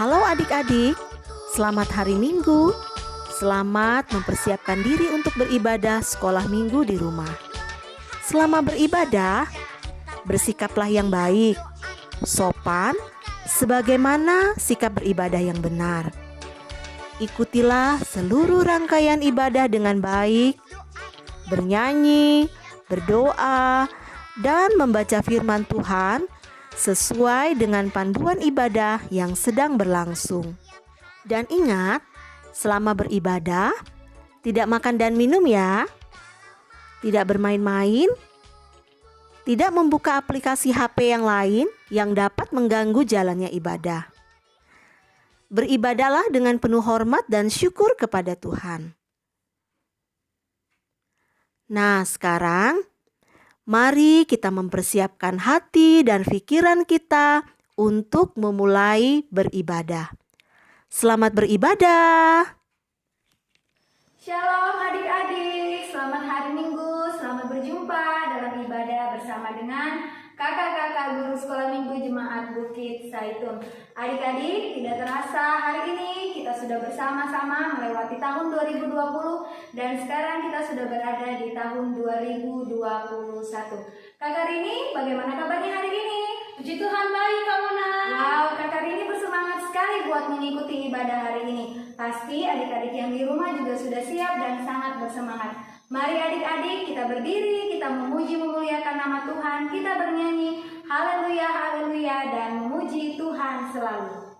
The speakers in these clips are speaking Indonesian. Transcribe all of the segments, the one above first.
Halo adik-adik, selamat hari Minggu. Selamat mempersiapkan diri untuk beribadah sekolah minggu di rumah. Selama beribadah, bersikaplah yang baik, sopan, sebagaimana sikap beribadah yang benar. Ikutilah seluruh rangkaian ibadah dengan baik, bernyanyi, berdoa, dan membaca firman Tuhan sesuai dengan panduan ibadah yang sedang berlangsung. Dan ingat, selama beribadah, tidak makan dan minum ya, tidak bermain-main, tidak membuka aplikasi HP yang lain yang dapat mengganggu jalannya ibadah. Beribadahlah dengan penuh hormat dan syukur kepada Tuhan. Nah, sekarang mari kita mempersiapkan hati dan pikiran kita untuk memulai beribadah. Selamat beribadah. Shalom adik-adik, selamat hari Minggu, selamat berjumpa dalam ibadah bersama dengan kakak-kakak guru sekolah minggu Jemaat Bukit Zaitun. Adik-adik, tidak terasa hari ini kita sudah bersama-sama melewati tahun 2020 dan sekarang kita sudah berada di tahun 2021. Kakak Rini, bagaimana kabarnya hari ini? Puji Tuhan, baik Kak Mona. Wow, kakak Rini bersemangat sekali buat mengikuti ibadah hari ini. Pasti adik-adik yang di rumah juga sudah siap dan sangat bersemangat. Mari adik-adik kita berdiri, kita memuji memuliakan nama Tuhan, kita bernyanyi haleluya haleluya dan memuji Tuhan selalu.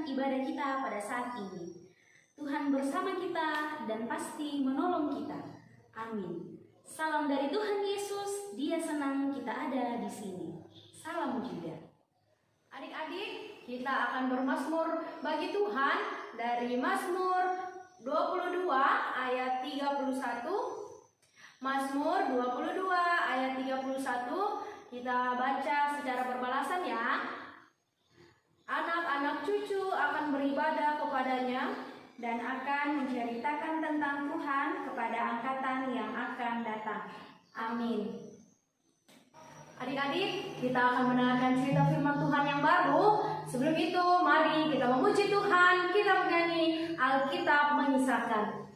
Ibadah kita pada saat ini. Tuhan bersama kita dan pasti menolong kita. Amin. Salam dari Tuhan Yesus, Dia senang kita ada di sini. Salam juga. Adik-adik, kita akan bermazmur bagi Tuhan dari Mazmur 22 ayat 31. Mazmur 22 ayat 31 kita baca secara berbalasan ya. Anak-anak cucu akan beribadah kepadanya dan akan menceritakan tentang Tuhan kepada angkatan yang akan datang. Amin. Adik-adik, kita akan mendengarkan cerita firman Tuhan yang baru. Sebelum itu, mari kita memuji Tuhan, kita menyanyi Alkitab Mengisahkan.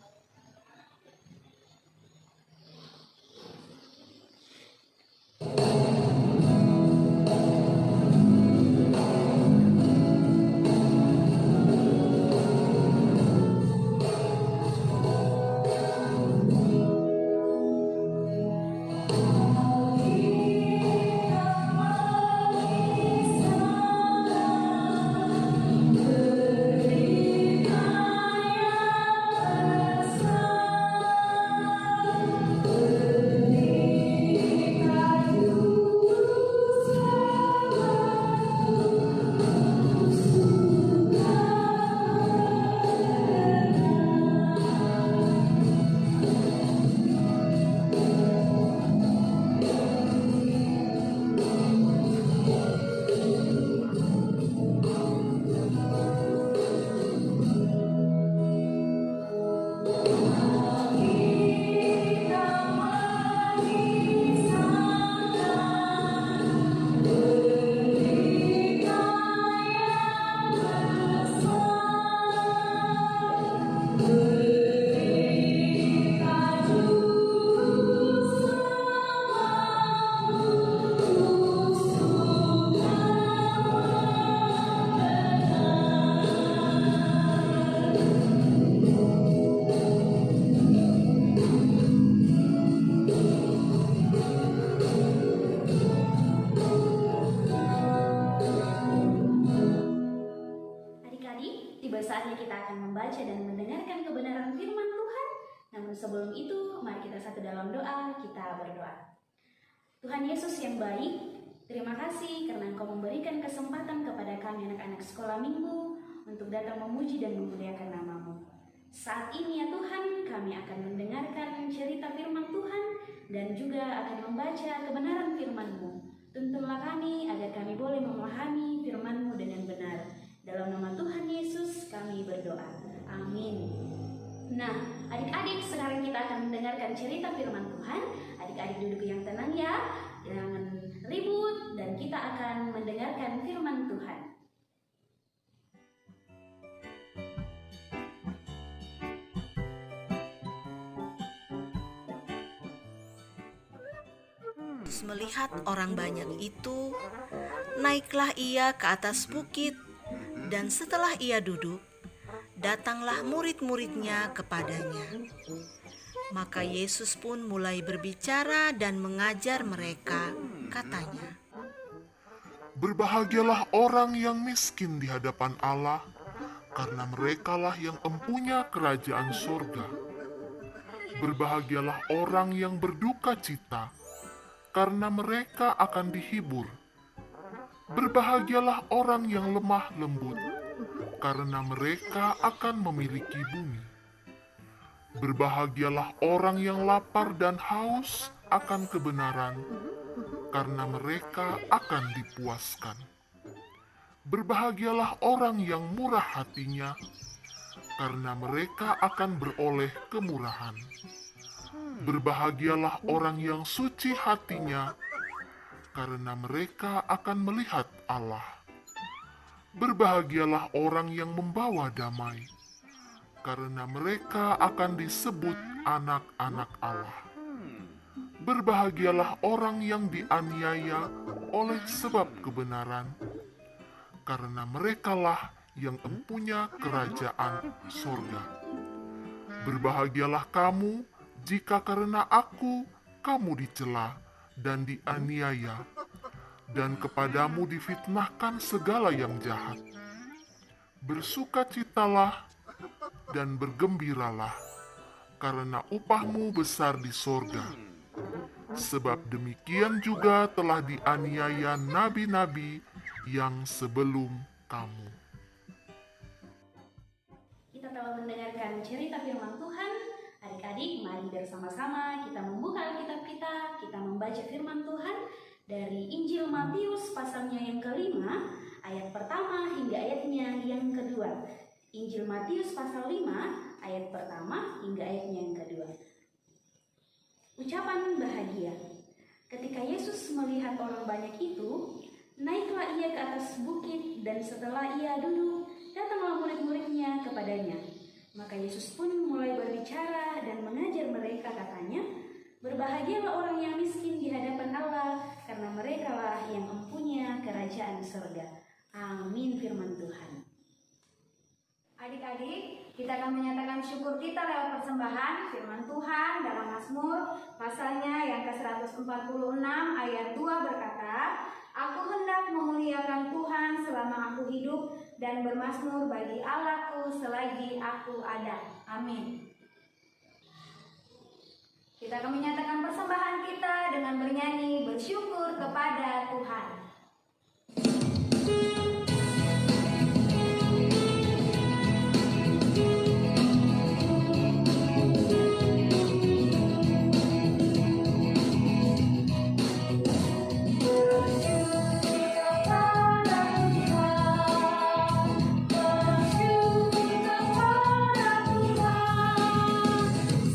tiba saatnya kita akan membaca dan mendengarkan kebenaran firman Tuhan. Namun sebelum itu, mari kita satu dalam doa, kita berdoa. Tuhan Yesus yang baik, terima kasih karena Engkau memberikan kesempatan kepada kami anak-anak sekolah minggu untuk datang memuji dan memuliakan nama-Mu. Saat ini ya Tuhan, kami akan mendengarkan cerita firman Tuhan dan juga akan membaca kebenaran firman-Mu. Tuntunlah kami agar kami boleh memahami firman-Mu dengan benar. Dalam nama Tuhan Yesus kami berdoa. Amin. Nah, adik-adik, sekarang kita akan mendengarkan cerita firman Tuhan. Adik-adik duduk yang tenang ya, jangan ribut, dan kita akan mendengarkan firman Tuhan. Melihat orang banyak itu, naiklah ia ke atas bukit, dan setelah ia duduk, datanglah murid-muridnya kepadanya. Maka Yesus pun mulai berbicara dan mengajar mereka, katanya, "Berbahagialah orang yang miskin di hadapan Allah, karena merekalah yang empunya kerajaan surga. Berbahagialah orang yang berduka cita, karena mereka akan dihibur. Berbahagialah orang yang lemah lembut, karena mereka akan memiliki bumi. Berbahagialah orang yang lapar dan haus akan kebenaran, karena mereka akan dipuaskan. Berbahagialah orang yang murah hatinya, karena mereka akan beroleh kemurahan. Berbahagialah orang yang suci hatinya, karena mereka akan melihat Allah. Berbahagialah orang yang membawa damai, karena mereka akan disebut anak-anak Allah. Berbahagialah orang yang dianiaya oleh sebab kebenaran, karena merekalah yang empunya kerajaan surga. Berbahagialah kamu jika karena aku kamu dicela dan dianiaya, dan kepadamu difitnahkan segala yang jahat. Bersukacitalah dan bergembiralah, karena upahmu besar di sorga. Sebab demikian juga telah dianiaya nabi-nabi yang sebelum kamu." Kita telah mendengarkan cerita firman Tuhan. Adik-adik, mari bersama-sama kita membuka Alkitab kita membaca firman Tuhan dari Injil Matius pasalnya yang kelima, ayat pertama hingga ayatnya yang kedua. Injil Matius pasal 5, ayat pertama hingga ayatnya yang kedua. Ucapan bahagia. Ketika Yesus melihat orang banyak itu, naiklah ia ke atas bukit, dan setelah ia duduk, datanglah murid-muridnya kepadanya. Maka Yesus pun mulai berbicara dan mengajar mereka, katanya, "Berbahagialah orang yang miskin di hadapan Allah, karena merekalah yang mempunyai kerajaan surga." Amin firman Tuhan. Adik-adik, kita akan menyatakan syukur kita lewat persembahan firman Tuhan dalam Mazmur pasalnya yang ke-146 ayat 2 berkata, "Aku hendak memuliakan Tuhan selama aku hidup dan bermazmur bagi Allahku selagi aku ada." Amin. Kita akan menyatakan persembahan kita dengan bernyanyi bersyukur kepada Tuhan.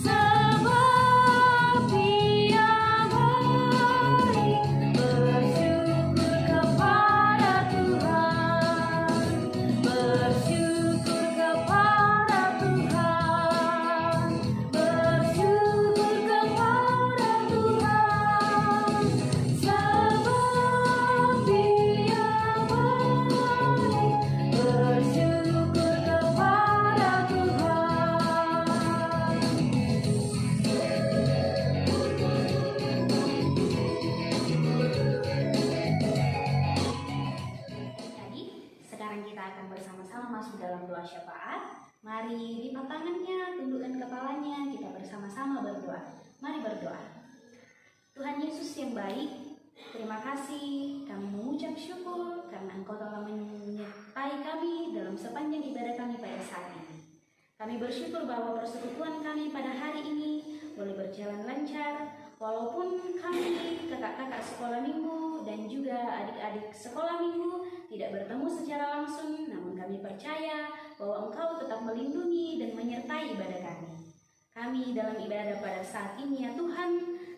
Sebab Dia baik, bersyukur akan bersama-sama masuk dalam doa syafaat. Mari lipat tangannya, tundukkan kepalanya, kita bersama-sama berdoa. Mari berdoa. Tuhan Yesus yang baik, terima kasih kami mengucap syukur karena Engkau telah menyertai kami dalam sepanjang ibadah kami pada saat ini. Kami bersyukur bahwa persekutuan kami pada hari ini boleh berjalan lancar, walaupun kami kakak-kakak sekolah minggu dan juga adik-adik sekolah minggu tidak bertemu secara langsung, namun kami percaya bahwa Engkau tetap melindungi dan menyertai ibadah kami. Kami dalam ibadah pada saat ini ya Tuhan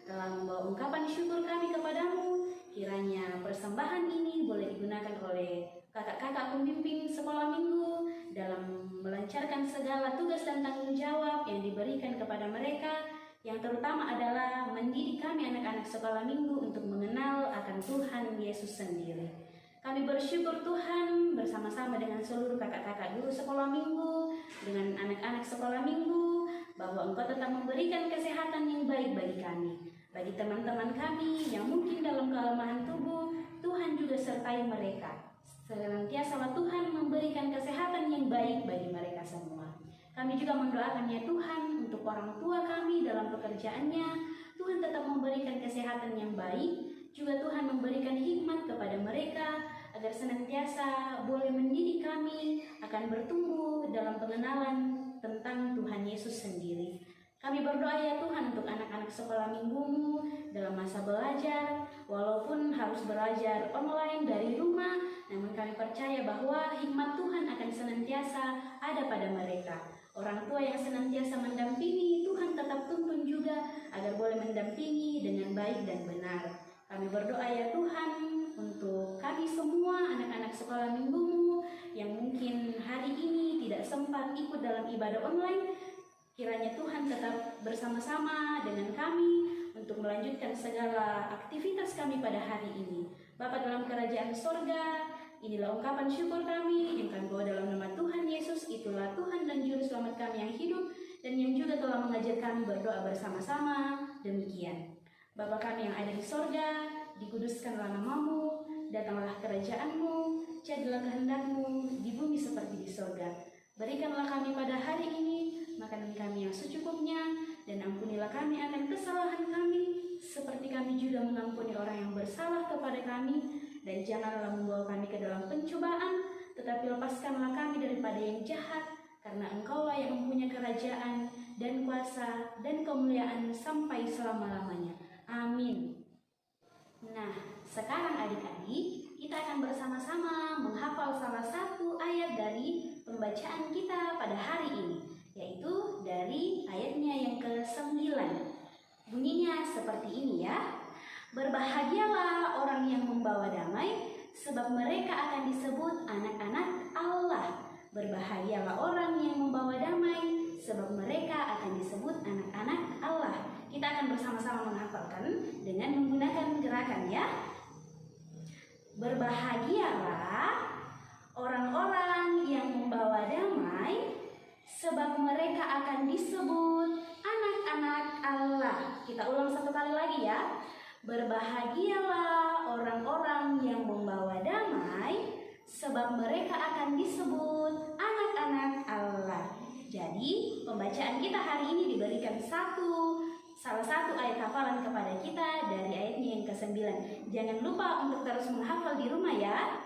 telah membawa ungkapan syukur kami kepadamu. Kiranya persembahan ini boleh digunakan oleh kakak-kakak pembimbing sekolah minggu dalam melancarkan segala tugas dan tanggung jawab yang diberikan kepada mereka, yang terutama adalah mendidik kami anak-anak sekolah minggu untuk mengenal akan Tuhan Yesus sendiri. Kami bersyukur Tuhan bersama-sama dengan seluruh kakak-kakak guru sekolah minggu, dengan anak-anak sekolah minggu, bahwa Engkau tetap memberikan kesehatan yang baik bagi kami. Bagi teman-teman kami yang mungkin dalam kelemahan tubuh, Tuhan juga sertai mereka. Senantiasa Tuhan memberikan kesehatan yang baik bagi mereka semua. Kami juga mendoakan ya Tuhan untuk orang tua kami dalam pekerjaannya. Tuhan tetap memberikan kesehatan yang baik. Juga Tuhan memberikan hikmat kepada mereka agar senantiasa boleh mendidik kami akan bertumbuh dalam pengenalan tentang Tuhan Yesus sendiri. Kami berdoa ya Tuhan untuk anak-anak sekolah minggumu dalam masa belajar, walaupun harus belajar online dari rumah, namun kami percaya bahwa hikmat Tuhan akan senantiasa ada pada mereka. Orang tua yang senantiasa mendampingi, Tuhan tetap tuntun juga agar boleh mendampingi dengan baik dan benar. Kami berdoa ya Tuhan untuk kami semua anak-anak sekolah minggumu yang mungkin hari ini tidak sempat ikut dalam ibadah online. Kiranya Tuhan tetap bersama-sama dengan kami untuk melanjutkan segala aktivitas kami pada hari ini. Bapa dalam kerajaan sorga, inilah ungkapan syukur kami yang kami bawa dalam nama Tuhan Yesus. Itulah Tuhan dan Juru Selamat kami yang hidup dan yang juga telah mengajar kami berdoa bersama-sama. Demikian. Bapa kami yang ada di sorga, dikuduskanlah namamu, datanglah kerajaanmu, jadilah kehendakmu di bumi seperti di sorga. Berikanlah kami pada hari ini makanan kami yang secukupnya, dan ampunilah kami akan kesalahan kami, seperti kami juga mengampuni orang yang bersalah kepada kami, dan janganlah membawa kami ke dalam pencobaan, tetapi lepaskanlah kami daripada yang jahat, karena Engkaulah yang mempunyai kerajaan, dan kuasa, dan kemuliaan sampai selama-lamanya. Amin. Nah, sekarang adik-adik, kita akan bersama-sama menghafal salah satu ayat dari pembacaan kita pada hari ini, yaitu dari ayatnya yang ke-9. Bunyinya seperti ini ya. Berbahagialah orang yang membawa damai, sebab mereka akan disebut anak-anak Allah. Berbahagialah orang yang membawa damai, sebab mereka akan disebut anak-anak Allah. Kita akan bersama-sama menghafalkan dengan menggunakan gerakan ya. Berbahagialah orang-orang yang membawa damai, sebab mereka akan disebut anak-anak Allah. Kita ulang satu kali lagi ya. Berbahagialah orang-orang yang membawa damai, sebab mereka akan disebut anak-anak Allah. Jadi, pembacaan kita hari ini diberikan salah satu ayat hafalan kepada kita dari ayatnya yang ke-9. Jangan lupa untuk terus menghafal di rumah ya.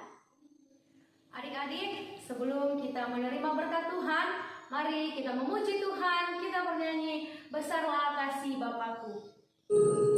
Adik-adik, sebelum kita menerima berkat Tuhan, mari kita memuji Tuhan. Kita bernyanyi, besarlah kasih Bapakku. Oh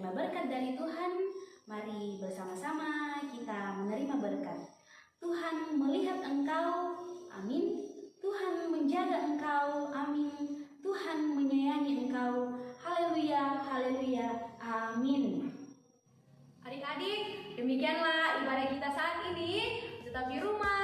menerima berkat dari Tuhan, mari bersama-sama kita menerima berkat. Tuhan melihat engkau, amin. Tuhan menjaga engkau, amin. Tuhan menyayangi engkau, haleluya, haleluya, amin. Adik-adik, demikianlah ibadah kita saat ini. Tetap di rumah,